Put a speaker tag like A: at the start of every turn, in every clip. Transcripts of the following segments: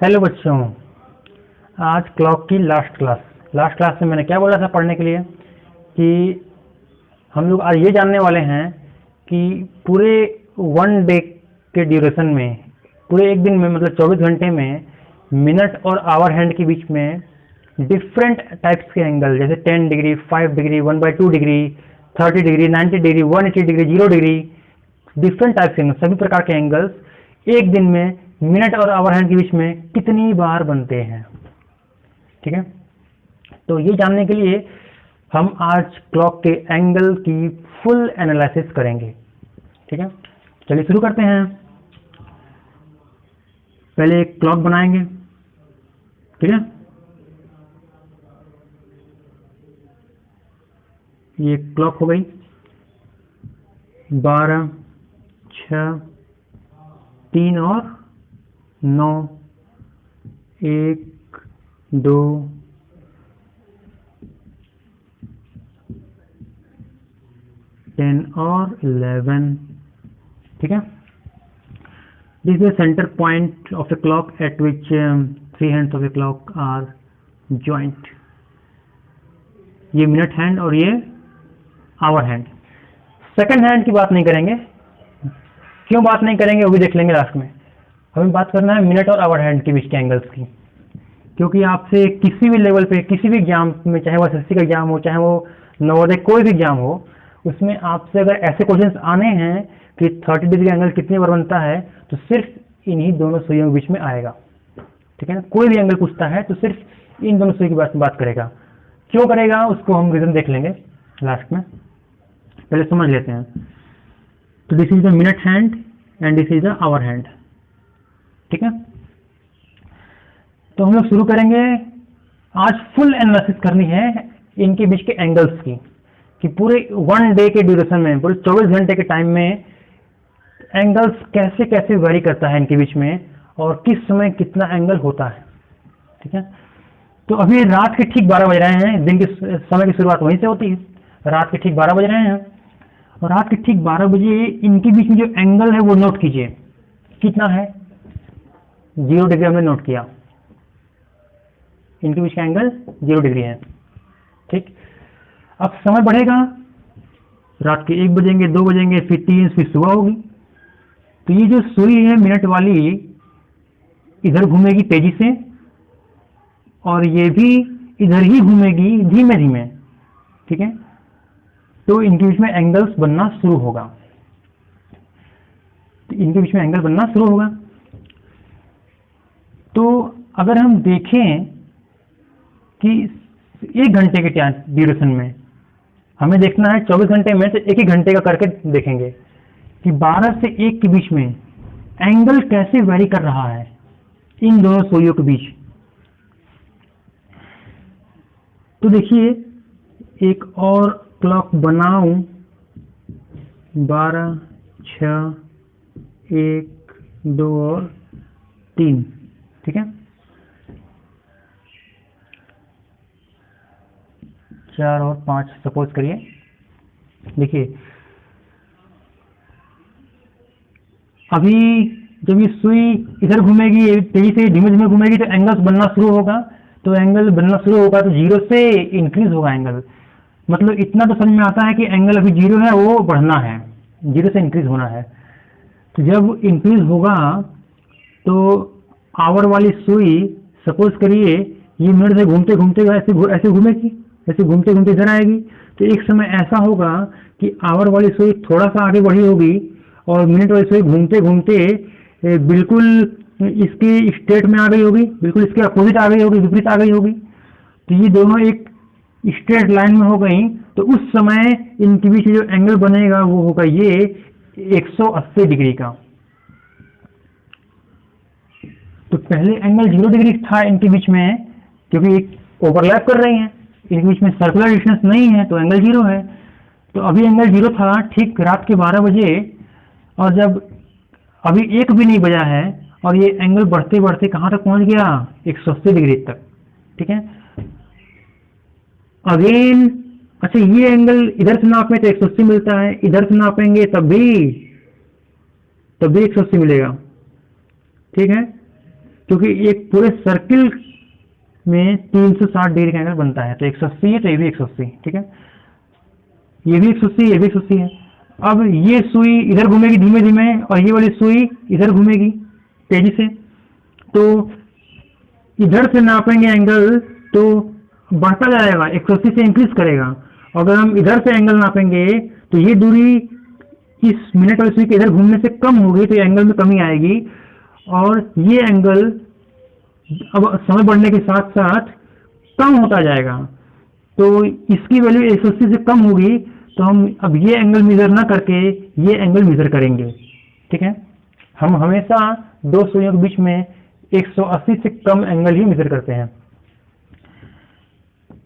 A: Hello बच्चों, आज clock की लास्ट क्लास में मैंने क्या बोला था पढ़ने के लिए कि हम लोग आज ये जानने वाले हैं कि पूरे वन डे के ड्यूरेशन में, पूरे एक दिन में मतलब 24 घंटे में मिनट और आवर हैंड के बीच में डिफरेंट टाइप्स के एंगल, जैसे 10 degree, 5 degree, 1/2 degree, 30 degree, 90 degree, 180 degree, 0 degree, different types के सभी प्रकार के एंगल्स एक दिन में मिनट और आवर हैंड के बीच में कितनी बार बनते हैं। ठीक है, तो ये जानने के लिए हम आज क्लॉक के एंगल की फुल एनालिसिस करेंगे। ठीक है, चलिए शुरू करते हैं। पहले एक क्लॉक बनाएंगे। ठीक है, ये क्लॉक हो गई 12, 6, 3 और 9, 1, 2, 10 और 11। ठीक है, this is the centre point of the clock at which 3 hands of the clock are joint. ये मिनट हैंड और ये आवर हैंड। सेकंड हैंड की बात नहीं करेंगे। क्यों बात नहीं करेंगे वो भी देख लेंगे लास्ट में। हमें बात करना है मिनट और आवर हैंड के बीच के एंगल्स की, क्योंकि आपसे किसी भी लेवल पे, किसी भी एग्जाम में, चाहे वो एसएससी का एग्जाम हो, चाहे वो नवोदय कोई भी एग्जाम हो, उसमें आपसे अगर ऐसे क्वेश्चंस आने हैं कि 30 डिग्री एंगल कितनी बार बनता है, तो सिर्फ इन्हीं दोनों सुइयों के बीच में आएगा। ठीक है ना, कोई भी एंगल पूछता है तो सिर्फ इन दोनों सुई की बात करेगा। क्यों करेगा उसको हम रीजन देख लेंगे लास्ट में, पहले समझ लेते हैं। तो this is the minute hand and this is the hour hand. ठीक है, तो हम लोग शुरू करेंगे। आज फुल एनालिसिस करनी है इनके बीच के एंगल्स की, कि पूरे वन डे के ड्यूरेशन में, पूरे 24 घंटे के टाइम में एंगल्स कैसे कैसे वेरी करता है इनके बीच में, और किस समय कितना एंगल होता है। ठीक है, तो अभी रात के ठीक 12 बज रहे हैं। दिन के समय की शुरुआत वहीं से होती है। रात के ठीक 12 बज रहे हैं, और रात के ठीक 12 बजे इनके बीच में जो एंगल है वो नोट कीजिए। कितना है? 0 डिग्री हमने नोट किया। इनके बीच का एंगल 0 डिग्री है। ठीक, अब समय बढ़ेगा, रात के 1 बजेंगे, 2 बजेंगे, फिर 3, फिर सुबह होगी। तो ये जो सुई है मिनट वाली, इधर घूमेगी तेजी से, और ये भी इधर ही घूमेगी धीमे धीमे। ठीक है, तो इनके बीच में एंगल्स बनना शुरू होगा। तो इनके बीच में एंगल बनना शुरू होगा। तो अगर हम देखें कि 1 घंटे के ड्यूरेशन में, हमें देखना है 24 घंटे में, तो 1 घंटे का करके देखेंगे कि 12 से 1 के बीच में एंगल कैसे वेरी कर रहा है इन दोनों सुइयों के बीच। तो देखिए, एक और क्लॉक बनाऊं। 12, 6, 1, 2 और 3। ठीक है, 4 और 5 सपोज करिए। देखिए, अभी जब ये सुई इधर घूमेगी, तेजी से धीमे धीमे घूमेगी, तो एंगल्स बनना शुरू होगा। तो एंगल बनना शुरू होगा तो 0 से इंक्रीज होगा एंगल। मतलब इतना तो समझ में आता है कि एंगल अभी 0 है, वो बढ़ना है, 0 से इंक्रीज होना है। तो जब इंक्रीज होगा तो आवर वाली सुई, सपोज करिए ये मिनट से घूमते घूमते ऐसे घूमेगी, ऐसे घूमते घूमते इधर आएगी। तो एक समय ऐसा होगा कि आवर वाली सुई थोड़ा सा आगे बढ़ी होगी, और मिनट वाली सुई घूमते घूमते बिल्कुल इसके स्टेट में आ गई होगी, बिल्कुल इसके अपोजिट आ गई होगी, विपरीत आ गई होगी। तो ये दोनों एक स्ट्रेट लाइन में हो गई। तो उस समय इनके बीच जो एंगल बनेगा वो होगा ये 180 डिग्री का। तो पहले एंगल 0 डिग्री था इनके बीच में, क्योंकि एक ओवरलैप कर रही हैं, इनके बीच में सर्कुलर डिस्टेंस नहीं है, तो एंगल 0 है। तो अभी एंगल 0 था ठीक रात के 12 बजे, और जब अभी 1 भी नहीं बजा है, और ये एंगल बढ़ते बढ़ते कहाँ तक पहुंच गया? 180 डिग्री तक। ठीक है, अगेन, अच्छा ये एंगल इधर से नापें तो 180 मिलता है, इधर से नापेंगे तब भी 180 मिलेगा। ठीक है, क्योंकि एक पूरे सर्किल में 360 डिग्री का एंगल बनता है। तो 180 है, तो ये भी 180, ठीक है, ये भी 180, ये भी 180 है। अब ये सुई इधर घूमेगी धीमे धीमे और ये वाली सुई इधर घूमेगी तेजी से, तो इधर से नापेंगे एंगल तो बढ़ता जाएगा, 180 से इंक्रीज करेगा। अगर हम इधर से एंगल नापेंगे तो ये दूरी इस मिनट वाली सुई के इधर घूमने से कम होगी, तो एंगल में कमी आएगी, और ये एंगल अब समय बढ़ने के साथ साथ कम होता जाएगा। तो इसकी वैल्यू 180 से कम होगी, तो हम अब ये एंगल मेजर ना करके ये एंगल मेजर करेंगे, ठीक है। हम हमेशा दो सुइयों के बीच में 180 से कम एंगल ही मेजर करते हैं।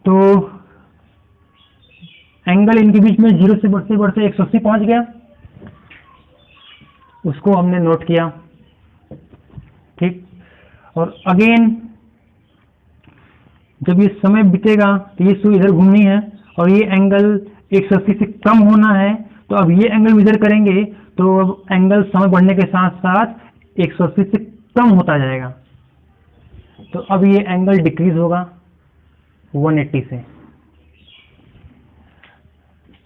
A: तो एंगल इनके बीच में 0 से बढ़ते बढ़ते 180 पहुंच गया, उसको हमने नोट किया, ठीक। और अगेन जब ये समय बीतेगा तो ये सुई इधर घूमनी है और ये एंगल 180 से कम होना है, तो अब ये एंगल मेजर करेंगे तो अब एंगल समय बढ़ने के साथ साथ 180 से कम होता जाएगा। तो अब ये एंगल डिक्रीज होगा 180 से।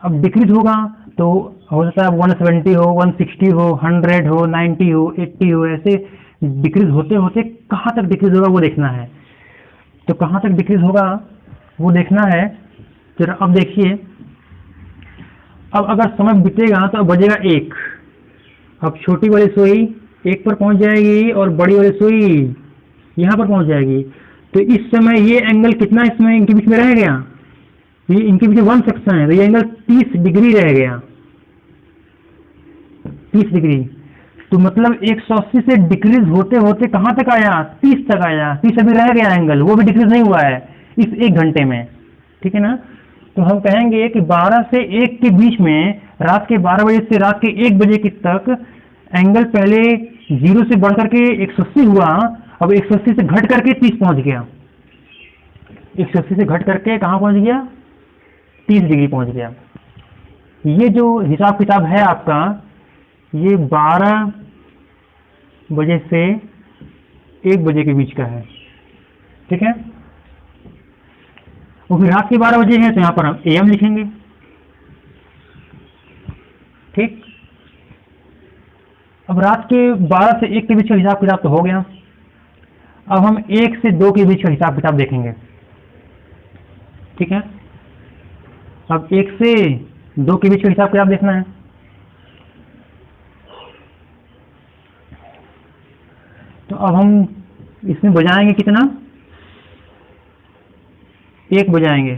A: अब डिक्रीज होगा तो हो सकता है 170 हो, 160 हो, 100 हो, 90 हो, 80 हो, ऐसे डिक्रीज होते होते कहाँ तक डिक्रीज होगा वो देखना है। तो कहाँ तक डिक्रीज होगा वो देखना है। जरा अब देखिए, अब अगर समय बीतेगा तो अब बजेगा 1। अब छोटी वाली सुई 1 पर पहुंच जाएगी और बड़ी वाली सुई यहाँ पर पहुंच जाएगी। तो इस समय ये एंगल कितना इसमें इनके बीच में रह गया, ये इनके बीच 1 सेक्शन है, तो ये एंगल 30 डिग्री रह गया, 30 डिग्री। तो मतलब 180 से डिक्रीज होते होते कहाँ तक आया, 30 तक आया। 30 अभी रह गया एंगल, वो भी डिक्रीज नहीं हुआ है इस 1 घंटे में, ठीक है ना। तो हम कहेंगे कि 12 से 1 के बीच में, रात के 12 बजे से रात के 1 बजे तक एंगल पहले 0 से बढ़कर के 180 हुआ, अब 180 से घट करके 30 पहुंच गया। 180 से घट करके कहाँ पहुंच गया, 30 डिग्री पहुंच गया। ये जो हिसाब किताब है आपका, ये 12 बजे से 1 बजे के बीच का है, ठीक है। और फिर रात के 12 बजे है तो यहां पर हम AM लिखेंगे, ठीक। अब रात के 12 से 1 के बीच का हिसाब किताब तो हो गया। अब हम 1 से 2 के बीच का हिसाब किताब देखेंगे, ठीक है। अब 1 से 2 के बीच का हिसाब किताब देखना है। तो अब हम इसमें बजाएंगे कितना, 1 बजाएंगे।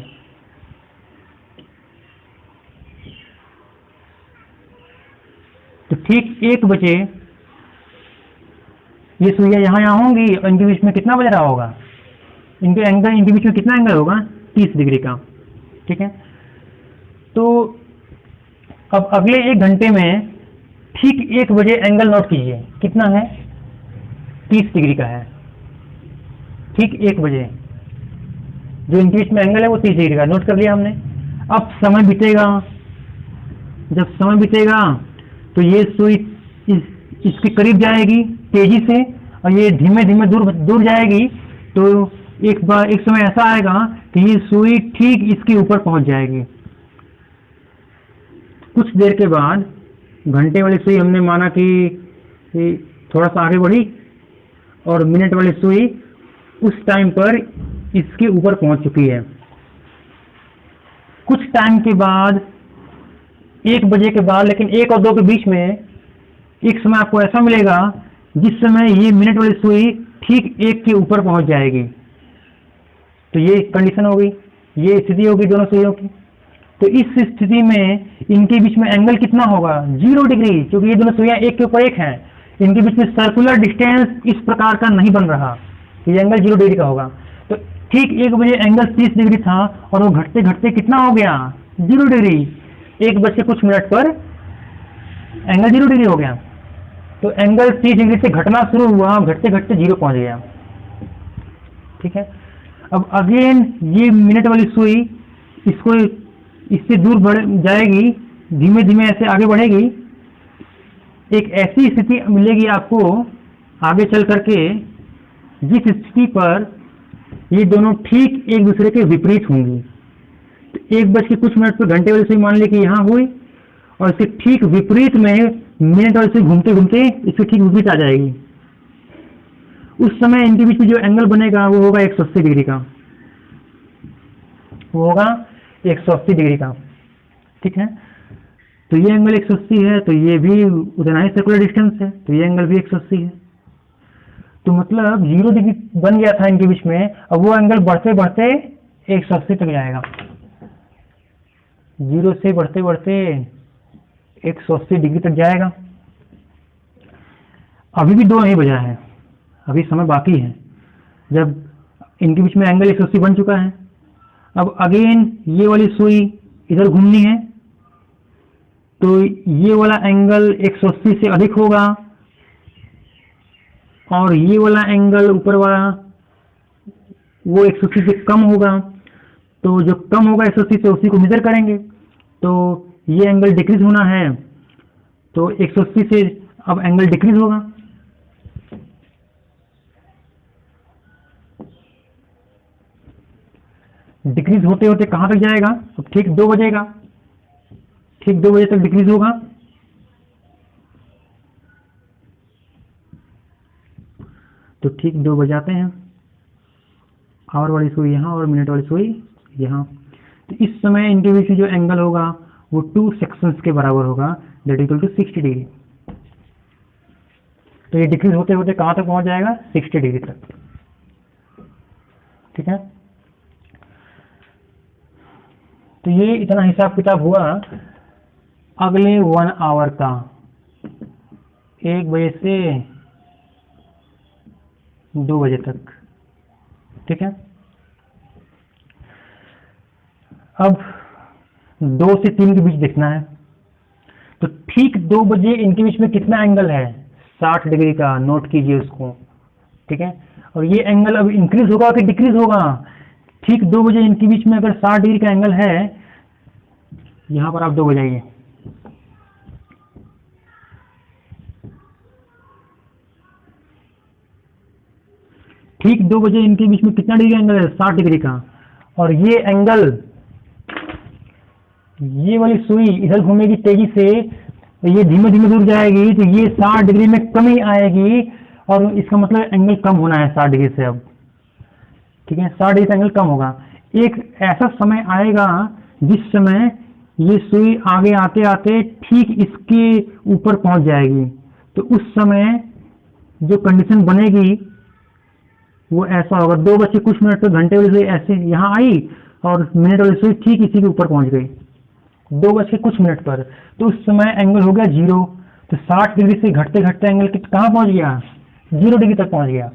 A: तो ठीक 1 बजे ये सुइयां यहाँ होंगी और इनके बीच में कितना बज रहा होगा, इनके बीच में कितना एंगल होगा, 30 डिग्री का, ठीक है। तो अब अगले 1 घंटे में ठीक 1 बजे एंगल नोट कीजिए, कितना है, 30 डिग्री का है, ठीक 1 बजे जो इनके बीच में एंगल है वो 30 डिग्री का नोट कर लिया हमने। अब समय बीतेगा, जब समय बीतेगा तो ये सुई इसके करीब जाएगी तेजी से और ये धीमे धीमे दूर जाएगी। तो एक समय ऐसा आएगा कि ये सुई ठीक इसके ऊपर पहुंच जाएगी। कुछ देर के बाद घंटे वाली सुई हमने माना कि थोड़ा सा आगे बढ़ी और मिनट वाली सुई उस टाइम पर इसके ऊपर पहुंच चुकी है। कुछ टाइम के बाद 1 बजे के बाद, लेकिन 1 और 2 के बीच में एक समय आपको ऐसा मिलेगा जिस समय ये मिनट वाली सुई ठीक 1 के ऊपर पहुंच जाएगी। तो ये कंडीशन होगी, ये स्थिति होगी दोनों सुइयों की। तो इस स्थिति में इनके बीच में एंगल कितना होगा, 0 डिग्री, क्योंकि ये दोनों सुइयां 1 के ऊपर 1 हैं। इनके बीच में सर्कुलर डिस्टेंस इस प्रकार का नहीं बन रहा, ये एंगल 0 डिग्री का होगा। तो ठीक 1 बजे एंगल 30 डिग्री था और वो घटते घटते कितना हो गया, 0 डिग्री। 1 बज के कुछ मिनट पर एंगल 0 डिग्री हो गया। तो एंगल 30 डिग्री से घटना शुरू हुआ, घटते घटते 0 पहुंच गया, ठीक है। अब अगेन ये मिनट वाली सुई इसको इससे दूर बढ़ जाएगी, धीमे धीमे ऐसे आगे बढ़ेगी। एक ऐसी स्थिति मिलेगी आपको आगे चल करके जिस स्थिति पर ये दोनों ठीक एक दूसरे के विपरीत होंगी। तो 1 बज के कुछ मिनट पर घंटे वाली सुई मान ली कि यहाँ हुई, और इसके ठीक विपरीत में मिनट वाली सुई घूमते घूमते इसके ठीक विपरीत आ जाएगी। उस समय इनके बीच में जो एंगल बनेगा वो होगा 180 डिग्री का, वो होगा 180 डिग्री का। ठीक है, तो ये एंगल 180 है, तो ये भी उतना ही सर्कुलर डिस्टेंस है, तो ये एंगल भी 180 है। तो मतलब 0 डिग्री बन गया था इनके बीच में, अब वो एंगल बढ़ते बढ़ते 180 तक जाएगा। 0 से बढ़ते बढ़ते 180 डिग्री तक जाएगा। अभी भी 2 नहीं बजा है, अभी समय बाकी है। जब इनके बीच में एंगल 180 बन चुका है, अब अगेन ये वाली सुई इधर घूमनी है, तो ये वाला एंगल 180 से अधिक होगा और ये वाला एंगल ऊपर वाला वो 180 से कम होगा। तो जो कम होगा 180 से उसी को मेजर करेंगे, तो ये एंगल डिक्रीज होना है, तो 180 से अब एंगल डिक्रीज होगा। डिक्रीज होते होते कहां तक जाएगा? अब ठीक 2 बजेगा, ठीक 2 बजे तक डिक्रीज होगा। तो ठीक 2 बजाते हैं, आवर वाली सुई यहाँ और मिनट वाली सुई यहाँ। तो इस समय इनके बीच में जो एंगल होगा वो 2 सेक्शंस के बराबर होगा, दैट इक्वल टू 60 डिग्री। तो ये डिक्रीज होते होते कहां तक पहुंच जाएगा? 60 डिग्री तक। ठीक है, तो ये इतना हिसाब किताब हुआ अगले 1 आवर का, 1 बजे से 2 बजे तक। ठीक है, अब 2 से 3 के बीच देखना है। तो ठीक 2 बजे इनके बीच में कितना एंगल है? 60 डिग्री का, नोट कीजिए उसको। ठीक है, और ये एंगल अब इंक्रीज होगा कि डिक्रीज होगा? ठीक 2 बजे इनके बीच में अगर 60 डिग्री का एंगल है, यहां पर आप 2 बजाइए, ठीक 2 बजे इनके बीच में कितना डिग्री एंगल है? 60 डिग्री का। और ये एंगल, ये वाली सुई इधर घूमेगी तेजी से, ये धीमे धीमे दूर जाएगी, तो ये 60 डिग्री में कमी आएगी, और इसका मतलब एंगल कम होना है 60 डिग्री से अब। ठीक है, 60 डिग्री से एंगल कम होगा। एक ऐसा समय आएगा जिस समय ये सुई आगे आते आते ठीक इसके ऊपर पहुंच जाएगी। तो उस समय जो कंडीशन बनेगी वो ऐसा होगा, 2 बज के कुछ मिनट पर घंटे वाली सुई ऐसे यहाँ आई और मिनट वाली सुई ठीक इसी के ऊपर पहुंच गई 2 बज के कुछ मिनट पर। तो उस समय एंगल हो गया 0। तो 60 डिग्री से घटते घटते एंगल कहाँ पहुंच गया? 0 डिग्री तक पहुंच गया,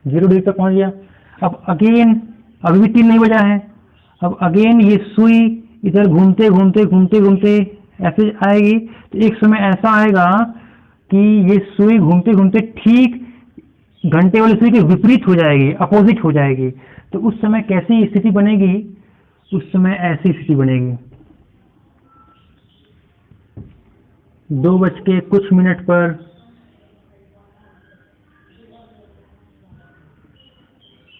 A: 0 डिग्री तक पहुंच गया। अब अगेन अभी भी 3 नहीं बजा है, अब अगेन ये सुई इधर घूमते घूमते घूमते घूमते ऐसे आएगी। तो एक समय ऐसा आएगा कि ये सुई घूमते घूमते ठीक घंटे वाली सुई के विपरीत हो जाएगी, अपोजिट हो जाएगी। तो उस समय कैसी स्थिति बनेगी? उस समय ऐसी स्थिति बनेगी, 2 बज के कुछ मिनट पर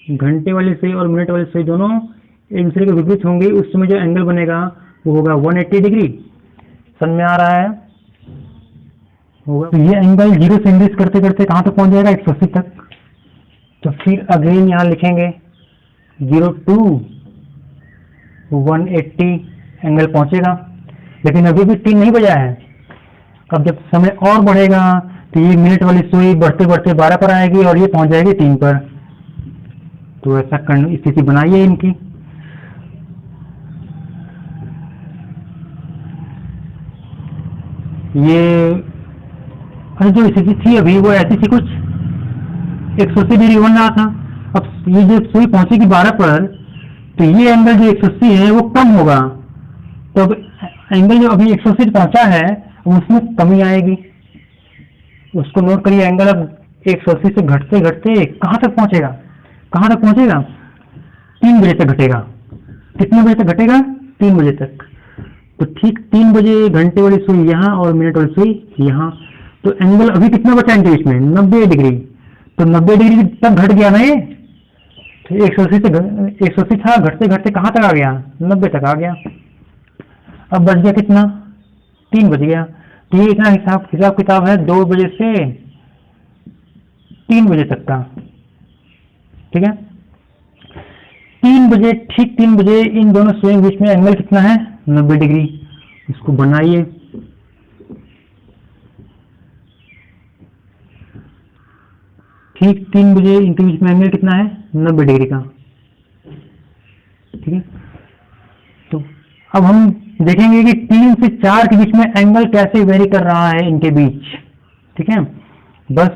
A: घंटे वाली सुई और मिनट वाली सुई दोनों एक दूसरे के विपरीत होंगे। उस समय जो एंगल बनेगा वो होगा 180 डिग्री। समझ में आ रहा है? होगा। तो ये एंगल 0 से इंक्रीज करते करते कहां तक पहुंच जाएगा? 180 तक। तो फिर अगेन यहां लिखेंगे 0 to 180 एंगल पहुंचेगा, लेकिन अभी भी 3 नहीं बजा है। अब जब समय और बढ़ेगा तो ये मिनट वाली सुई बढ़ते बढ़ते 12 पर आएगी और ये पहुंच जाएगी 3 पर। तो ऐसा स्थिति बनाइए इनकी। ये जो स्थिति थी अभी वो ऐसी थी, कुछ 180 डिग्री बन रहा था। अब ये जो सुई पहुंचेगी 12 पर, तो ये एंगल जो 180 है वो कम होगा। तो अब एंगल जो अभी 180 पहुंचा है उसमें कमी आएगी, उसको नोट करिए। एंगल अब 180 से घटते घटते कहां तक पहुंचेगा? कहां तक पहुंचेगा? 3 बजे तक घटेगा। कितने बजे तक घटेगा? 3 बजे तक। तो ठीक 3 बजे घंटे वाली सुई यहाँ और मिनट वाली सुई यहाँ। तो एंगल अभी कितना बचा इनके बीच में, 90 डिग्री। तो 90 डिग्री तक घट गया ना ये, तो 180 से 180 था, घटते घटते कहाँ तक आ गया, 90 तक आ गया। अब बच गया कितना, 3 बच गया। तो ये इतना हिसाब किताब है 2 बजे से 3 बजे तक का, ठीक है। 3 बजे, ठीक 3 बजे इन दोनों सुई के बीच में एंगल कितना है, 90 डिग्री। इसको बनाइए। ठीक 3 बजे इनके बीच में एंगल कितना है, 90 डिग्री का, ठीक है। तो अब हम देखेंगे कि 3 से 4 के बीच में एंगल कैसे वेरी कर रहा है इनके बीच, ठीक है। बस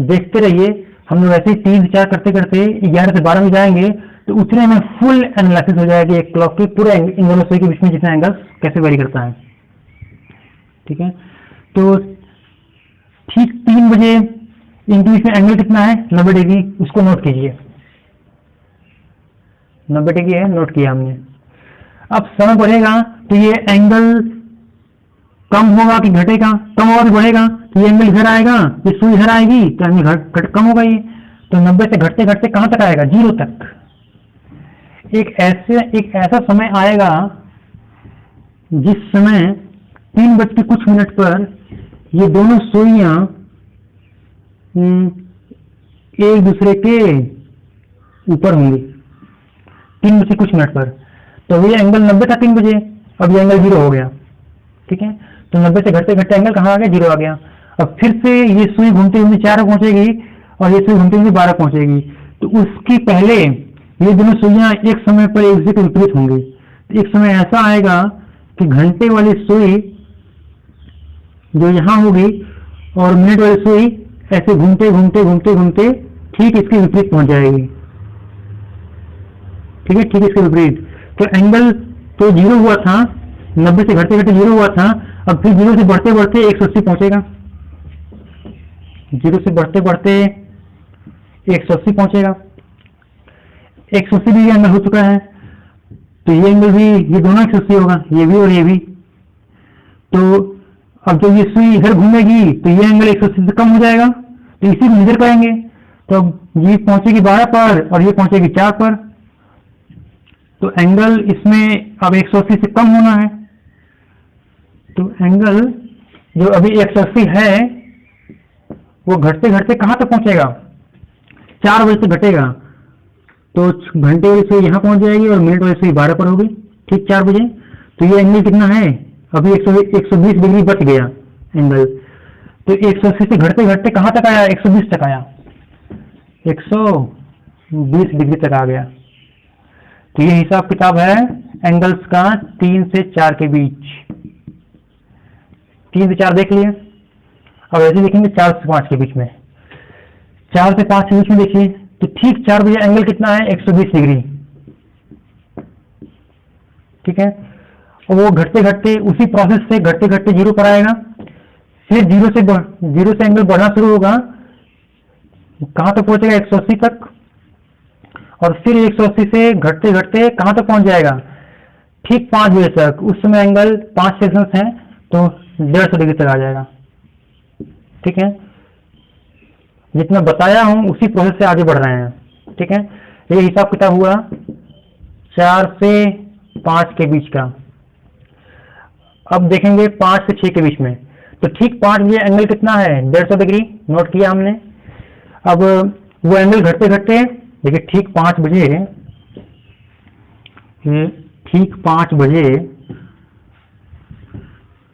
A: देखते रहिए, हम लोग ऐसे ही 3 से 4 करते करते 11 से 12 में जाएंगे, तो उतने में फुल एनालिसिस हो जाएगी एक क्लॉक की, पूरे इन दोनों सुई के बीच में जितना एंगल कैसे वेरी करता है, ठीक है। तो ठीक 3 बजे इनके बीच में एंगल कितना है, 90 डिग्री। उसको नोट कीजिए, 90 डिग्री है, नोट किया हमने। अब समय बढ़ेगा तो ये एंगल कम होगा कि घटेगा, कम होगा कि बढ़ेगा, तो ये एंगल इधर आएगा, ये सुई इधर आएगी, तो एंगल कम होगा ये। तो 90 से घटते घटते कहां तक आएगा, 0 तक। एक ऐसा समय आएगा जिस समय 3 बज के कुछ मिनट पर ये दोनों सुइयां एक दूसरे के ऊपर होंगी, 3 बजे कुछ मिनट पर। तो ये एंगल 90 था 3 बजे, अब ये एंगल 0 हो गया, ठीक है। तो 90 से घटते घटते एंगल कहाँ आ गया, 0 आ गया। अब फिर से ये सुई घूमते हुए 4 पहुंचेगी और ये सुई घूमते हुए 12 पहुंचेगी। तो उसके पहले ये दोनों सुइयां एक समय पर एक दूसरे के विपरीत होंगी। तो एक समय ऐसा आएगा कि घंटे वाली सुई जो यहाँ होगी और मिनट वाली सुई ऐसे घूमते घूमते घूमते घूमते ठीक इसके विपरीत पहुंच जाएगी, ठीक है, ठीक इसके विपरीत। तो एंगल तो 0 हुआ था, 90 से घटते घटते 0 हुआ था, अब फिर 0 से बढ़ते बढ़ते 180 पहुंचेगा, 0 से बढ़ते बढ़ते 180 पहुंचेगा। 180 भी एंगल हो चुका है, तो ये एंगल भी, ये दोनों 180 होगा, ये भी और ये भी। तो अब जब ये सुई इधर घूमेगी तो ये एंगल 180 से कम हो जाएगा, तो इसी को मेजर करेंगे। तो ये पहुंचेगी 12 पर और ये पहुंचेगी 4 पर। तो एंगल इसमें अब 180 से कम होना है। तो एंगल जो अभी 180 है वो घटते घटते कहाँ तक पहुंचेगा, 4 बजे से घटेगा। तो घंटे वाली सुई यहाँ पहुंच जाएगी और मिनट वाली सुई 12 पर होगी, ठीक 4 बजे। तो ये एंगल कितना है, अभी 120 डिग्री बच गया एंगल। तो 180 से घटते घटते कहाँ तक आया, 120 तक आया, 120 डिग्री तक आ गया। तो ये हिसाब किताब है एंगल्स का 3 से 4 के बीच। 3 से 4 देख लिए। अब ऐसे देखेंगे 4 से 5 के बीच में। 4 से 5 के बीच में देखिए, तो ठीक 4 बजे एंगल कितना है, 120 डिग्री, ठीक है। और वो घटते घटते उसी प्रोसेस से घटते घटते 0 पर आएगा, फिर 0 से एंगल बढ़ना शुरू होगा, कहां तक पहुंचेगा, 180 तक। और फिर 180 से घटते घटते कहां तक पहुंच जाएगा, ठीक 5 बजे तक। उस समय एंगल 5 सेक्शंस हैं, तो 150 डिग्री तक आ जाएगा, ठीक है। जितना बताया हूं उसी प्रोसेस से आगे बढ़ रहे हैं, ठीक है। ये हिसाब किताब हुआ 4 से 5 के बीच का। अब देखेंगे 5 से 6 के बीच में। तो ठीक 5 बजे एंगल कितना है, 150 डिग्री, नोट किया हमने। अब वो एंगल घटते घटते देखिए, ठीक 5 बजे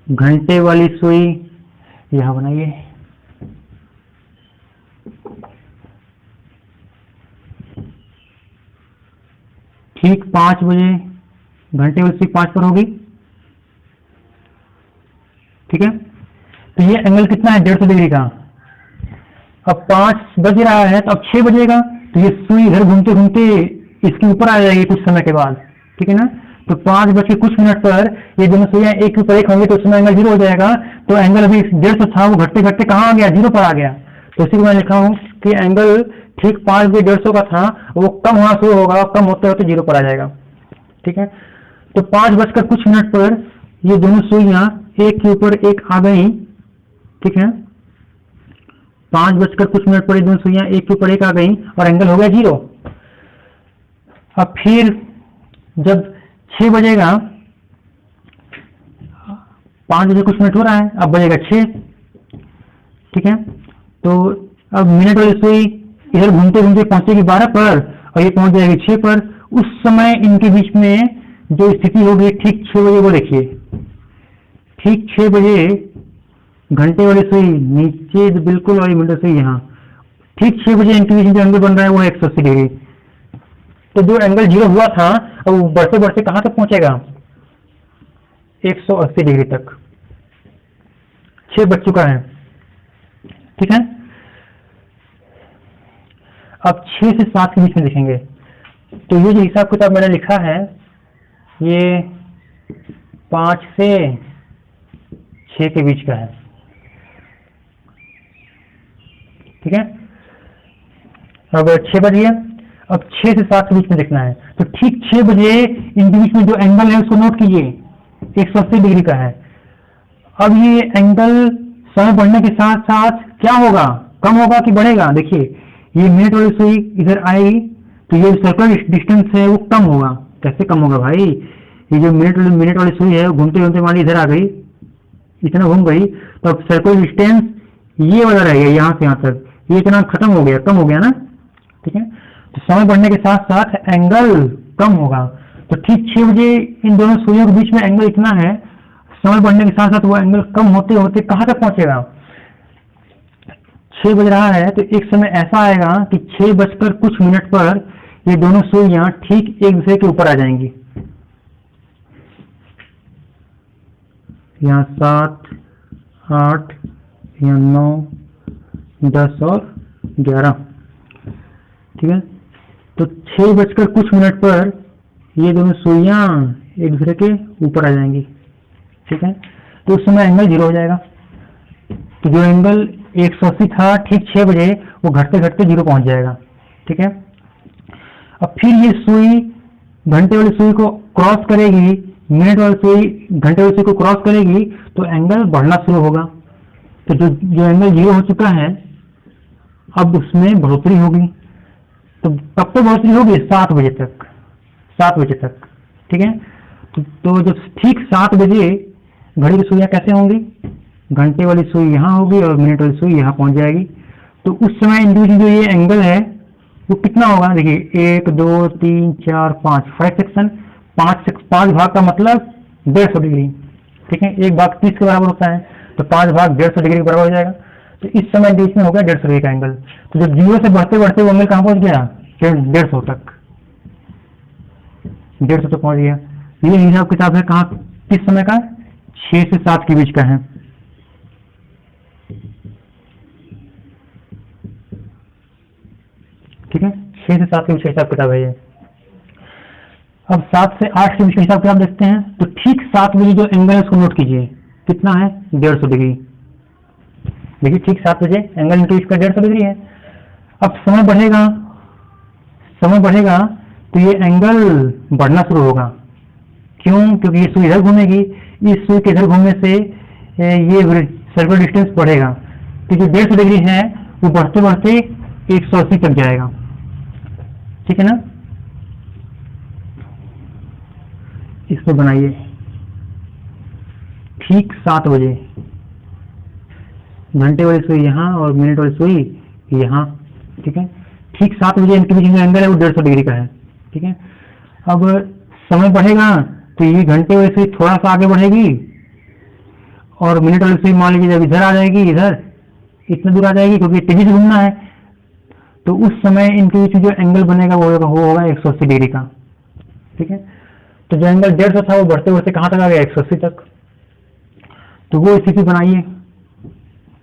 A: घंटे वाली सुई यहां बनाइए, ठीक 5 बजे घंटे वाली सुई 5 पर होगी, ठीक है। तो ये एंगल कितना है, 150 डिग्री का। अब 5 बज रहा है, तो अब 6 बजेगा, तो ये सुई इधर घूमते घूमते इसके ऊपर आ जाएगी कुछ समय के बाद, ठीक है ना। तो 5 बज के कुछ मिनट पर ये दोनों सुइयां एक के ऊपर एक होंगे, तो उस समय एंगल 0 हो जाएगा। तो एंगल अभी 150 था, वो घटते घटते कहाँ आ गया, 0 पर आ गया। तो इसी को मैं लिखा हूं कि एंगल ठीक 5 बजे 150 का था, वो कम होना शुरू होगा, कम होते होते 0 पर आ जाएगा, ठीक है। तो 5 बजकर कुछ मिनट पर ये दोनों सुइयां एक के ऊपर एक आ गई, ठीक है। 5:00 पर ये दोनों सुइयां एक के ऊपर एक आ गई और एंगल हो गया 0। अब फिर जब 6 बजेगा, 5 बजे हो रहा है, अब बजेगा 6, ठीक है। तो अब मिनट वाली सुई इधर घूमते घूमते पहुंचेगी 12 पर और ये पहुंच जाएगी 6 पर। उस समय इनके बीच में जो स्थिति होगी ठीक 6 बजे, वो देखिए ठीक 6 बजे घंटे वाली सुई नीचे बिल्कुल और मिनट सुई यहाँ, ठीक 6 बजे इनके बीच में जो एंगल बन रहा है वो 180 डिग्री। तो जो एंगल 0 हुआ था अब वो बढ़ते बढ़ते कहां तक पहुंचेगा, 180 डिग्री तक। 6 बज चुका है, ठीक है। अब 6 से 7 के बीच में देखेंगे तो ये जो हिसाब किताब मैंने लिखा है ये 5 से 6 के बीच का है, ठीक है। अब 6 बज गया, अब 6 से 7 के बीच में देखना है। तो ठीक 6 बजे इनके बीच में जो एंगल है उसको नोट कीजिए, 180 डिग्री का है। अब ये एंगल समय बढ़ने के साथ साथ क्या होगा, कम होगा कि बढ़ेगा। देखिए ये मिनट वाली सुई इधर आएगी तो ये सर्कुलर डिस्टेंस है वो कम होगा। कैसे कम होगा भाई, ये जो मिनट वाली सुई है घूमते घूमते मान इधर आ गई, इतना घूम गई, तो अब सर्कुलर डिस्टेंस ये वाला रह गया यहाँ से यहाँ तक, ये इतना खत्म हो गया, कम हो गया ना, ठीक है। तो समय बढ़ने के साथ साथ एंगल कम होगा। तो ठीक 6 बजे इन दोनों सुइयों के बीच में एंगल इतना है, समय बढ़ने के साथ साथ वो एंगल कम होते होते कहां तक पहुंचेगा, 6 बज रहा है तो एक समय ऐसा आएगा कि 6:00 पर ये दोनों सुइयां ठीक एक दूसरे के ऊपर आ जाएंगी। यहाँ 7, 8, यहाँ 9, 10 और 11, ठीक है। तो 6:00 पर ये दोनों सुइयां एक दूसरे के ऊपर आ जाएंगी, ठीक है। तो उस समय एंगल 0 हो जाएगा। तो जो एंगल 180 था ठीक 6 बजे वो घटते घटते 0 पहुंच जाएगा, ठीक है। अब फिर ये सुई घंटे वाली सुई को क्रॉस करेगी, मिनट वाली सुई घंटे वाली सुई को क्रॉस करेगी तो एंगल बढ़ना शुरू होगा। तो जो एंगल 0 हो चुका है अब उसमें बढ़ोतरी होगी। तो कब तक बढ़ोतरी होगी, 7 बजे तक, 7 बजे तक, ठीक है। तो जब ठीक 7 बजे घड़ी की सुइयां कैसे होंगी, घंटे वाली सुई यहाँ होगी और मिनट वाली सुई यहाँ पहुंच जाएगी। तो उस समय इन बीच जो ये एंगल है वो कितना होगा, देखिए 1, 2, 3, 4, 5, 5 सेक्शन, 5 भाग का मतलब 150 डिग्री, ठीक है। एक भाग 30 के बराबर होता है तो 5 भाग 150 डिग्री के बराबर हो जाएगा। तो इस समय बीच में हो गया 150 डिग्री का एंगल। तो जब 0 से बढ़ते बढ़ते वो एंगल कहाँ पहुंच गया, 150 तक, 150 तक पहुंच गया। ये हिसाब किताब है कहाँ, किस समय का, 6 से 7 के बीच का है, ठीक है। 6 से 7 के बीच का हिसाब किताब है ये। अब 7 से 8 के बीच का हिसाब किताब देखते हैं। तो ठीक 7 बजे जो एंगल है उसको नोट कीजिए, कितना है, 150 डिग्री। देखिए ठीक 7 बजे एंगल इनके बीच का 150 डिग्री है। अब समय बढ़ेगा तो ये एंगल बढ़ना शुरू होगा। क्यों, क्योंकि ये सुई इधर घूमेगी, इस सुई के इधर घूमने से ये सर्कुलर डिस्टेंस बढ़ेगा। तो जो 150 डिग्री है वो बढ़ते बढ़ते 180 तक जाएगा, ठीक है ना। इसको बनाइए ठीक 7 बजे घंटे वाली सुई यहाँ और मिनट वाली सुई यहाँ, ठीक है। ठीक 7 बजे इनके बीच में एंगल है वो 150 डिग्री का है, ठीक है। अब समय बढ़ेगा तो ये घंटे वाली सुई थोड़ा सा आगे बढ़ेगी और मिनट वाली सुई मान लीजिए जब इधर आ जाएगी, इधर इतना दूर आ जाएगी क्योंकि तेजी से घूमना है। तो उस समय इनके बीच जो एंगल बनेगा वो होगा 180 डिग्री का, ठीक है। तो जो एंगल 150 था वो बढ़ते बढ़ते कहाँ तक आ गया, 180 तक। तो वो स्थिति बनाइए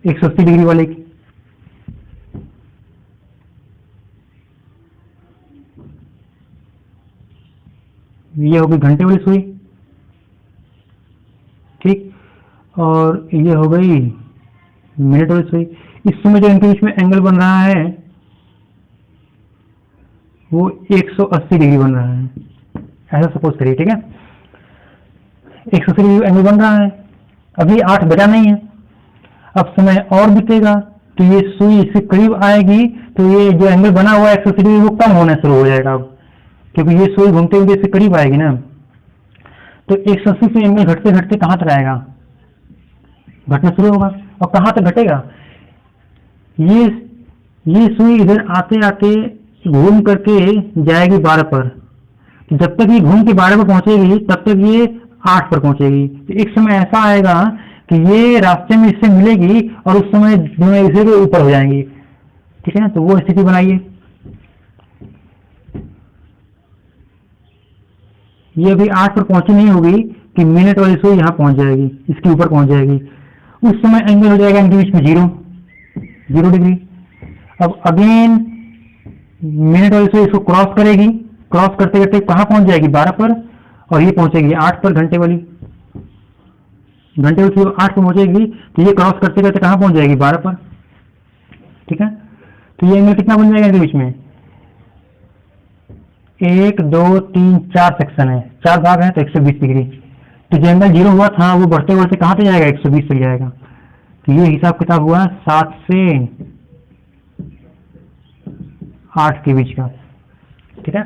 A: 180 डिग्री वाले की। ये होगी घंटे वाली सुई, ठीक, और ये हो गई मिनट वाली सुई। इस समय जो इनके बीच में एंगल बन रहा है वो 180 डिग्री बन रहा है, ऐसा सपोज करिए, ठीक है। 180 डिग्री एंगल बन रहा है। अभी 8 बजा नहीं है, अब समय और बीतेगा तो ये सुई इसके करीब आएगी तो ये जो एंगल बना हुआ है 180 डिग्री वो कम होना शुरू हो जाएगा अब, क्योंकि ये सुई घूमते हुए इसके करीब आएगी ना। तो 180 से एंगल घटते घटते कहाँ तक आएगा, घटना शुरू होगा। और कहाँ तक घटेगा, ये सुई इधर आते आते घूम करके जाएगी 12 पर। तो जब तक ये घूम के 12 पर पहुंचेगी तब तक ये 8 पर पहुंचेगी। तो एक समय ऐसा आएगा कि ये रास्ते में इससे मिलेगी और उस समय दोनों एक दूसरे के ऊपर हो जाएंगी। ठीक है ना, तो वो स्थिति बनाइए। ये अभी 8 पर पहुंची नहीं होगी कि मिनट वाली सुई यहाँ पहुंच जाएगी, इसके ऊपर पहुंच जाएगी। उस समय एंगल हो जाएगा इनके बीच में 0 डिग्री। अब अगेन मिनट वाली सुई इसको क्रॉस करेगी, क्रॉस करते करते कहाँ पहुंच जाएगी 12 पर, और ये पहुंचेगी 8 पर। घंटे वाली सुई 8 पर पहुंचेगी तो ये क्रॉस करते करते कहाँ पहुंच जाएगी 12 पर। ठीक है, तो ये एंगल कितना बन जाएगा इनके बीच में, 1 2 3 4 सेक्शन है, 4 भाग है तो 120 डिग्री। तो जो एंगल 0 हुआ था वो बढ़ते बढ़ते कहाँ तक जाएगा, 120 तक जाएगा। तो ये हिसाब किताब हुआ 7 से 8 के बीच का। ठीक है,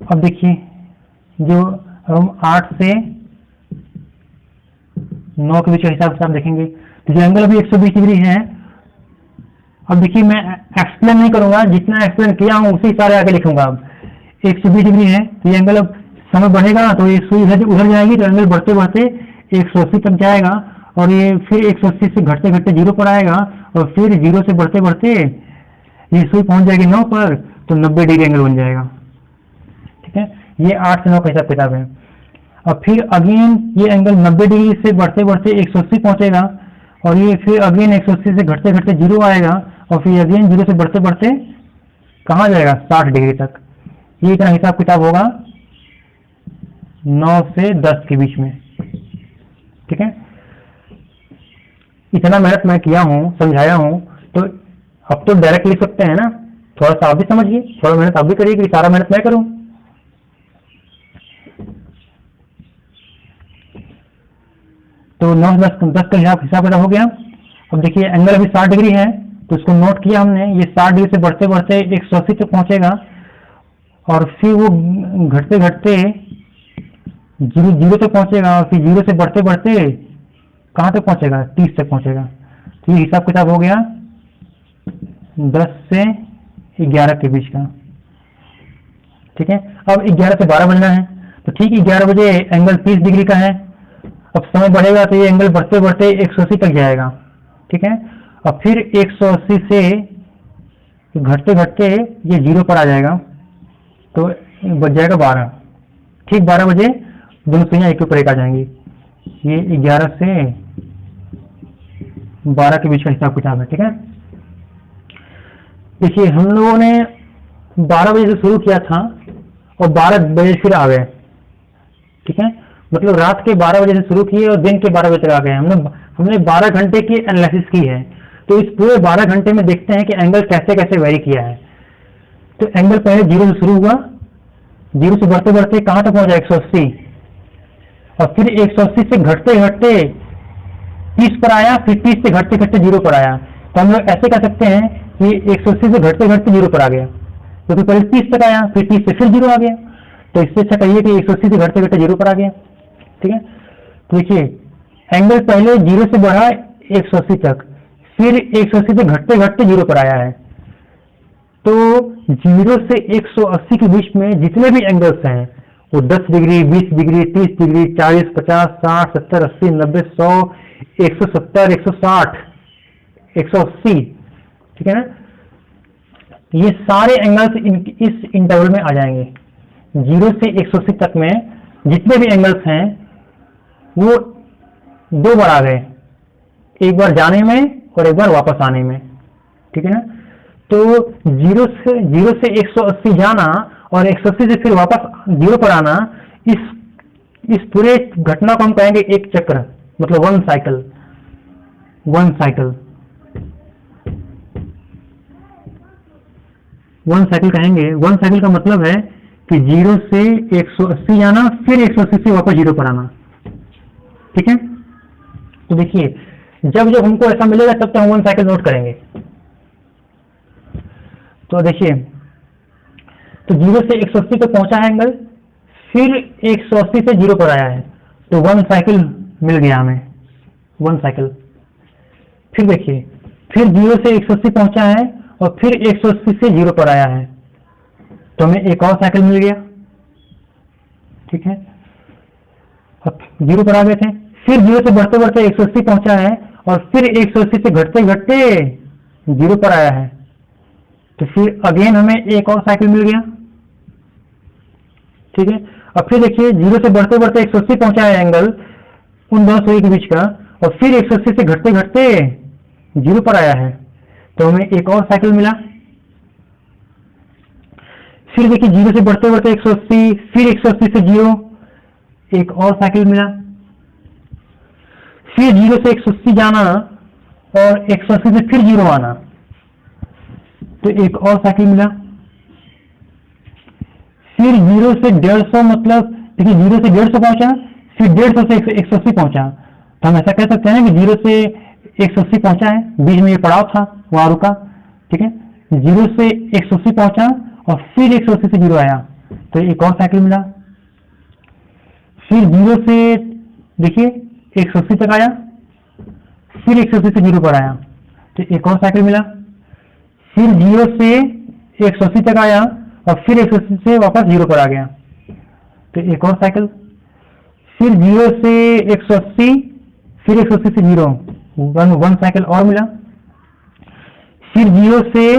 A: अब देखिए जो हम 8 से 9 के बीच का हिसाब किताब देखेंगे। तो जो एंगल अभी 120 डिग्री है, अब देखिए मैं एक्सप्लेन नहीं करूंगा, जितना एक्सप्लेन किया हूं उसी सारे आगे लिखूंगा। अब 120 डिग्री है तो ये एंगल अब समय बढ़ेगा तो ये सुई उधर जाएगी तो एंगल बढ़ते बढ़ते 180 तक जाएगा, और ये फिर 180 से घटते घटते 0 पर आएगा, और फिर 0 से बढ़ते बढ़ते ये सुई पहुंच जाएगी 9 पर, तो 90 डिग्री एंगल बन जाएगा। ठीक है, ये 8 से 9 का हिसाब किताब है। अब फिर अगेन ये एंगल 90 डिग्री से बढ़ते बढ़ते 180 पहुंचेगा, और ये फिर अगेन 180 से घटते घटते 0 आएगा, और फिर अगेन 0 से बढ़ते बढ़ते कहाँ जाएगा 60 डिग्री तक। ये इतना हिसाब किताब होगा 9 से 10 के बीच में। ठीक है, इतना मेहनत मैं किया हूं, समझाया हूं, तो अब तो डायरेक्ट लिख सकते हैं ना। थोड़ा सा आप भी समझिए, थोड़ा मेहनत आप भी करिए कि सारा मेहनत मैं करूं। तो 9 से 10 का हिसाब किताब हो गया। अब देखिए एंगल अभी 60 डिग्री है तो इसको नोट किया हमने, ये 60 डिग्री से बढ़ते बढ़ते 180 तक पहुंचेगा, और फिर वो घटते घटते 0 तक पहुंचेगा, और फिर 0 से बढ़ते बढ़ते कहाँ तक पहुंचेगा 30 तक पहुंचेगा। तो ये हिसाब किताब हो गया 10 से 11 के बीच का। ठीक है, अब 11 से 12 बजना है, तो ठीक 11 बजे एंगल 30 डिग्री का है। अब समय बढ़ेगा तो ये एंगल बढ़ते बढ़ते 180 तक जाएगा। ठीक है, और फिर 180 से घटते घटते ये 0 पर आ जाएगा, तो बच जाएगा 12। ठीक 12 बजे दोनों सुइयां एक के ऊपर एक आ जाएंगी। ये 11 से 12 के बीच का हिसाब किताब है। ठीक है, देखिए हम लोगों ने 12 बजे से शुरू किया था और 12 बजे फिर आ गए। ठीक है, मतलब रात के 12 बजे से शुरू किए और दिन के 12 बजे तक आ गए। हमने 12 घंटे की एनालिसिस की है। तो इस पूरे 12 घंटे में देखते हैं कि एंगल कैसे कैसे वेरी किया है। तो एंगल पहले 0 से शुरू हुआ, 0 से बढ़ते बढ़ते कहां तक पहुंचा 180, और फिर 180 से घटते घटते 30 पर आया, फिर 30 से घटते घटते 0 पर आया। तो हम लोग ऐसे कह सकते हैं कि 180 से घटते घटते 0 पर आ गया, क्योंकि पहले 30 तक आया, फिर 30 से फिर 0 आ गया। तो इससे अच्छा कहिए कि 180 से घटते घटते 0 पर आ गया। ठीक है, तो देखिए एंगल पहले 0 से बढ़ा 180 तक, फिर 180 से घटते घटते 0 पर आया है। तो 0 से 180 के बीच में जितने भी एंगल्स हैं वो 10 डिग्री, 20 डिग्री, 30 डिग्री, 40, 50, 60, 70, 80, 90, 100, 170, 160, 180। ठीक है ना, ये सारे एंगल्स इस इंटरवल में आ जाएंगे। 0 से 180 तक में जितने भी एंगल्स हैं वो 2 बार आ गए, एक बार जाने में और एक बार वापस आने में। ठीक है ना, तो 0 से 180 जाना और 180 से फिर वापस 0 पर आना, इस पूरे घटना को हम कहेंगे एक चक्र, मतलब वन साइकिल। वन साइकिल कहेंगे। वन साइकिल का मतलब है कि 0 से 180 जाना, फिर 180 से वापस 0 पर आना। ठीक है, तो देखिए जब जब हमको ऐसा मिलेगा तब तो हम 1 साइकिल नोट करेंगे। तो देखिए, तो 0 से 180 तक पहुंचा है एंगल, फिर 180 से 0 पर आया है, तो 1 साइकिल मिल गया हमें, 1 साइकिल। फिर देखिए, फिर 0 से 180 पहुंचा है और फिर 180 से 0 पर आया है, तो हमें एक और साइकिल मिल गया। ठीक है, अब 0 पर आ गए थे, फिर 0 से बढ़ते बढ़ते 180 पहुंचा है और फिर 180 से घटते घटते 0 पर आया है, तो फिर अगेन हमें एक और साइकिल मिल गया। ठीक है, अब फिर देखिए 0 से बढ़ते बढ़ते 180 पहुंचा है एंगल उन दोनों सही के बीच का, और फिर 180 से घटते घटते 0 पर आया है, तो हमें एक और साइकिल मिला। फिर देखिए 0 से बढ़ते बढ़ते 180, फिर 180 से 0, एक और साइकिल मिला। फिर 0 से 180 जाना और 180 से फिर 0 आना, तो एक और साइकिल मिला। फिर 0 से 150, मतलब देखिए 0 से 150 पहुंचा, फिर 150 से 180 पहुंचा, तो हम ऐसा कह सकते हैं ना कि 0 से 180 पहुंचा है, बीच में ये पड़ाव था, वहां रुका। ठीक है, 0 से 180 पहुंचा और फिर 180 से 0 आया, तो एक और साइकिल मिला। फिर 0 से देखिए 180 तक आया, फिर 180 से 0 पर आया, तो एक और साइकिल मिला। फिर 0 से 180 तक आया और फिर 180 से वापस 0 पर आ गया, तो एक और साइकिल। फिर 0 से 180, फिर 180 से 0, 1 साइकिल और मिला। फिर 0 से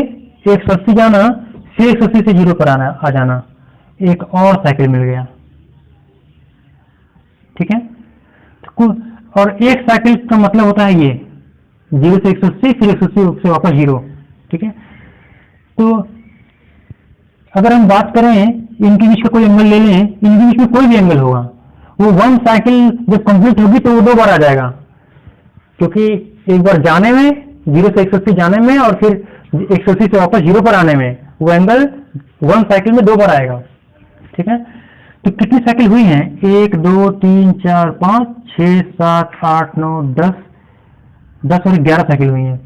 A: 180 जाना, फिर 180 से 0 पर आ जाना, एक और साइकिल मिल गया। ठीक है, तो और एक साइकिल का मतलब होता है ये 0 से 180, फिर 180 से वापस 0। ठीक है, तो अगर हम बात करें इनके बीच का कोई एंगल ले लें, इनके बीच में कोई भी एंगल होगा, वो 1 साइकिल जब कंप्लीट होगी तो वो 2 बार आ जाएगा, क्योंकि एक बार जाने में 0 से 180 जाने में और फिर 180 से वापस 0 पर आने में वो एंगल 1 साइकिल में 2 बार आएगा। ठीक है, तो कितनी साइकिल हुई हैं? 1 2 3 4 5 6 7 8 9 10 10 और 11 साइकिल हुई हैं।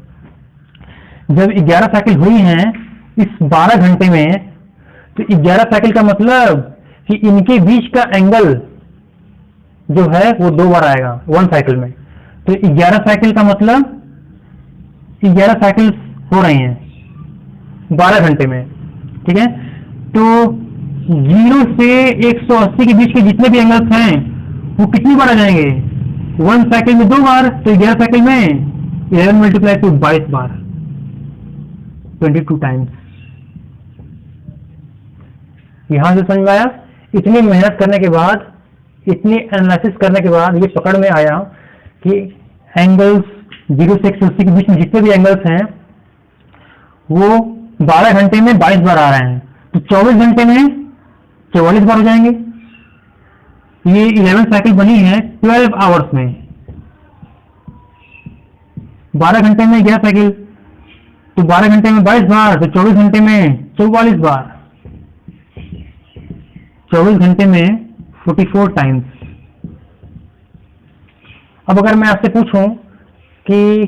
A: जब 11 साइकिल हुई हैं इस 12 घंटे में, तो 11 साइकिल का मतलब कि इनके बीच का एंगल जो है वो 2 बार आएगा 1 साइकिल में। तो 11 साइकिल का मतलब 11 साइकिल हो रही हैं 12 घंटे में। ठीक है, तो 0 से 180 के बीच के जितने भी एंगल्स हैं वो कितनी बार आ जाएंगे? 1 साइकिल में 2 बार, तो 11 साइकिल में 11 मल्टीप्लाई टू 22 बार, 22 टाइम्स। यहां से समझ में आया? इतनी मेहनत करने के बाद, इतनी एनालिसिस करने के बाद ये पकड़ में आया कि एंगल्स 0 से 180 के बीच में जितने भी एंगल्स हैं वो 12 घंटे में 22 बार आ रहे हैं, तो 24 घंटे में 44 बार हो जाएंगे। ये 11 साइकिल बनी है 12 आवर्स में। 12 घंटे में 11 साइकिल, तो 12 घंटे में 22 बार, तो 24 घंटे में 44 बार, 24 घंटे में 44 टाइम्स। अब अगर मैं आपसे पूछूं कि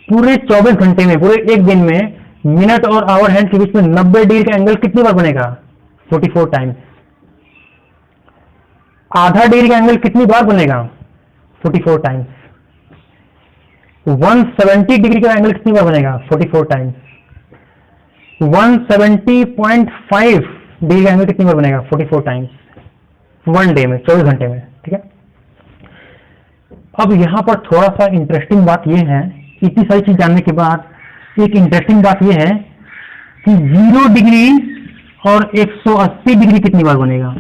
A: पूरे 24 घंटे में, पूरे एक दिन में मिनट और आवर हैंड के बीच में 90 डिग्री का एंगल कितनी बार बनेगा? 44 टाइम्स। आधा डिग्री का एंगल कितनी बार बनेगा? 44 टाइम्स। 170 डिग्री का एंगल कितनी बार बनेगा? 44 टाइम्स। 170.5 डिग्री का एंगल कितनी बार बनेगा? 44 टाइम्स, 1 डे में, 24 घंटे में। ठीक है, अब यहां पर थोड़ा सा इंटरेस्टिंग बात यह है, इतनी सारी चीज जानने के बाद एक इंटरेस्टिंग बात यह है कि 0 डिग्री और 180 डिग्री कितनी बार बनेगा?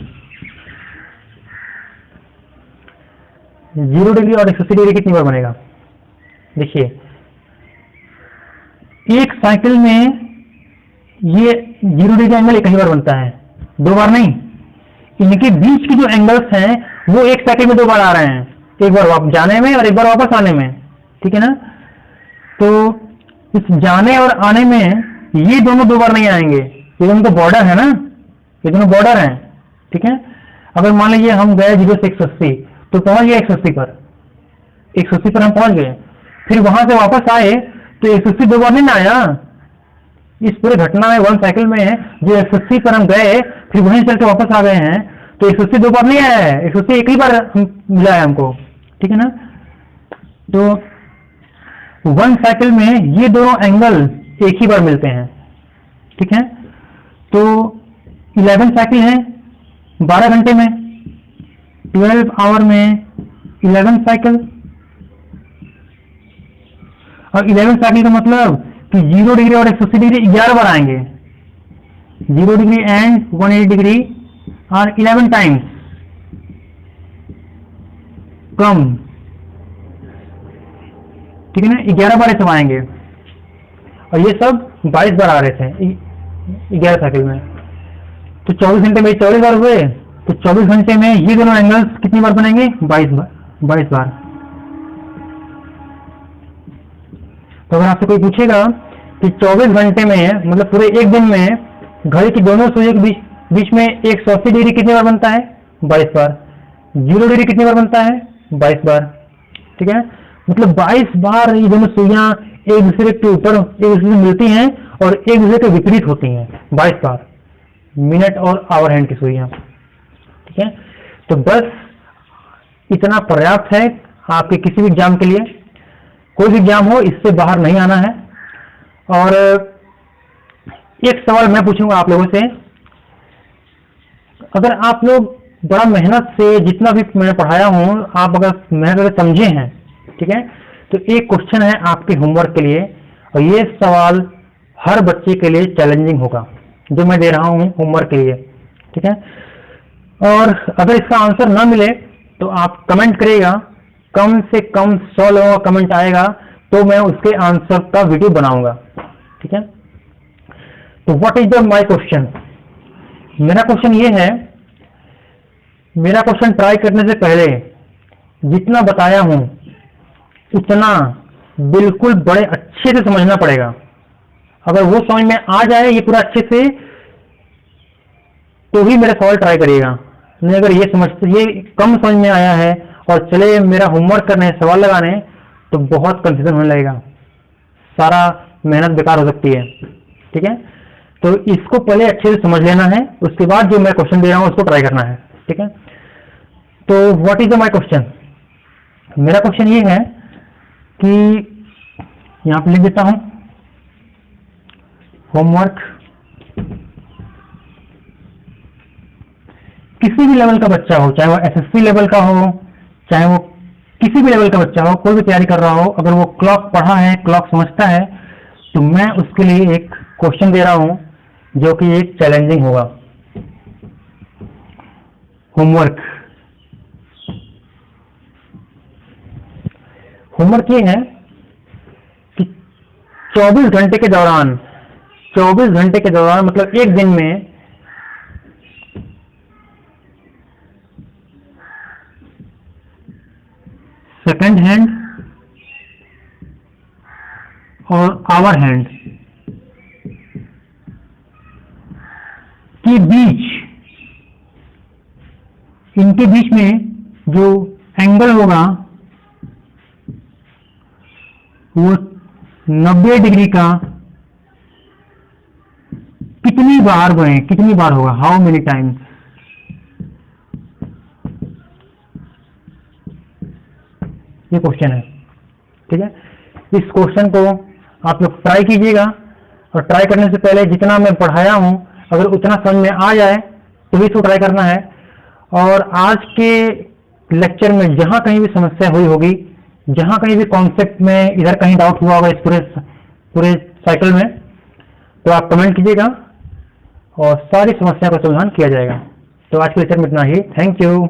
A: 0 डिग्री और 180 डिग्री कितनी बार बनेगा? देखिए, एक साइकिल में ये 0 डिग्री का एंगल एक ही बार बनता है, 2 बार नहीं। इनके बीच के जो एंगल्स हैं वो एक साइकिल में 2 बार आ रहे हैं, एक बार जाने में और एक बार वापस आने में। ठीक है ना, तो इस जाने और आने में ये दोनों 2 बार नहीं आएंगे, ये दोनों तो बॉर्डर है ना, ये दोनों बॉर्डर हैं। ठीक है, अगर मान लीजिए हम गए 0 से 180, तो पहुंच गए 180 पर, 180 पर हम पहुंच गए, फिर वहां से वापस आए तो 180 दो बार नहीं ना आया। इस पूरे घटना में 1 साइकिल में जो 180 पर हम गए फिर वहीं चल के वापस आ गए हैं, तो 180 दो बार नहीं आया है, 180 एक ही बार मिला है हमको, ठीक है ना। तो 1 साइकिल में ये दोनों एंगल एक ही बार मिलते हैं, ठीक है। तो 11 साइकिल है 12 घंटे में, 12 आवर में 11 साइकिल, और 11 साइकिल का मतलब कि 0 डिग्री और 180 डिग्री 11 बार आएंगे। 0 डिग्री एंड 180 डिग्री और 11 टाइम्स कम, ठीक है ना, 11 बार सब आएंगे। और ये सब 22 बार आ रहे थे 11 साइकिल में। तो 24 घंटे में 24 बार हुए, तो 24 घंटे में ये दोनों एंगल्स कितनी बार बनेंगे? 22 बार। तो अगर आपसे कोई पूछेगा कि 24 घंटे में मतलब पूरे एक दिन में घड़ी की दोनों सुइयों के बीच में 180 डिग्री कितनी बार बनता है? 22 बार। 0 डिग्री कितनी बार बनता है? 22 बार, ठीक है। मतलब 22 बार ये दोनों सुइयां एक दूसरे के ऊपर एक दूसरे से मिलती हैं और एक दूसरे के विपरीत होती हैं 22 बार, मिनट और आवर हैंड की सुइयां, ठीक है। तो बस इतना पर्याप्त है आपके किसी भी एग्जाम के लिए। कोई भी एग्जाम हो इससे बाहर नहीं आना है। और एक सवाल मैं पूछूंगा आप लोगों से, अगर आप लोग बड़ा मेहनत से जितना भी मैं पढ़ाया हूं आप अगर मेहनत से समझे हैं, ठीक है, तो एक क्वेश्चन है आपके होमवर्क के लिए, और ये सवाल हर बच्चे के लिए चैलेंजिंग होगा जो मैं दे रहा हूं होमवर्क के लिए, ठीक है। और अगर इसका आंसर ना मिले तो आप कमेंट करिएगा, कम से कम 100 लोगों का कमेंट आएगा तो मैं उसके आंसर का वीडियो बनाऊंगा, ठीक है। तो what is the my question? मेरा क्वेश्चन ये है, मेरा क्वेश्चन ट्राई करने से पहले जितना बताया हूं उतना बिल्कुल बड़े अच्छे से समझना पड़ेगा। अगर वो समझ में आ जाए ये पूरा अच्छे से तो ही मेरा सवाल ट्राई करिएगा, नहीं अगर ये कम समझ में आया है और चले मेरा होमवर्क करने सवाल लगाने तो बहुत कंफ्यूजन होने लगेगा, सारा मेहनत बेकार हो सकती है, ठीक है। तो इसको पहले अच्छे से समझ लेना है, उसके बाद जो मैं क्वेश्चन दे रहा हूं उसको ट्राई करना है, ठीक है। तो what is the my question? मेरा क्वेश्चन ये है कि यहां पर लिख देता हूं, होमवर्क किसी भी लेवल का बच्चा हो, चाहे वो एसएससी लेवल का हो, चाहे वो किसी भी लेवल का बच्चा हो, कोई भी तैयारी कर रहा हो, अगर वो क्लॉक पढ़ा है, क्लॉक समझता है, तो मैं उसके लिए एक क्वेश्चन दे रहा हूं जो कि एक चैलेंजिंग होगा। होमवर्क ये है कि 24 घंटे के दौरान, 24 घंटे के दौरान मतलब एक दिन में सेकंड हैंड और आवर हैंड के बीच, इनके बीच में जो एंगल होगा वो 90 डिग्री का कितनी बार बने, कितनी बार होगा, हाउ मेनी टाइम्स? ये क्वेश्चन है, ठीक है। इस क्वेश्चन को आप लोग ट्राई कीजिएगा, और ट्राई करने से पहले जितना मैं पढ़ाया हूं अगर उतना समझ में आ जाए तो भी इसको ट्राई करना है। और आज के लेक्चर में जहां कहीं भी समस्या हुई होगी, जहां कहीं भी कॉन्सेप्ट में इधर कहीं डाउट हुआ होगा इस पूरे साइकिल में, तो आप कमेंट कीजिएगा और सारी समस्या का समाधान किया जाएगा। तो आज के लेक्चर में इतना ही। Thank you.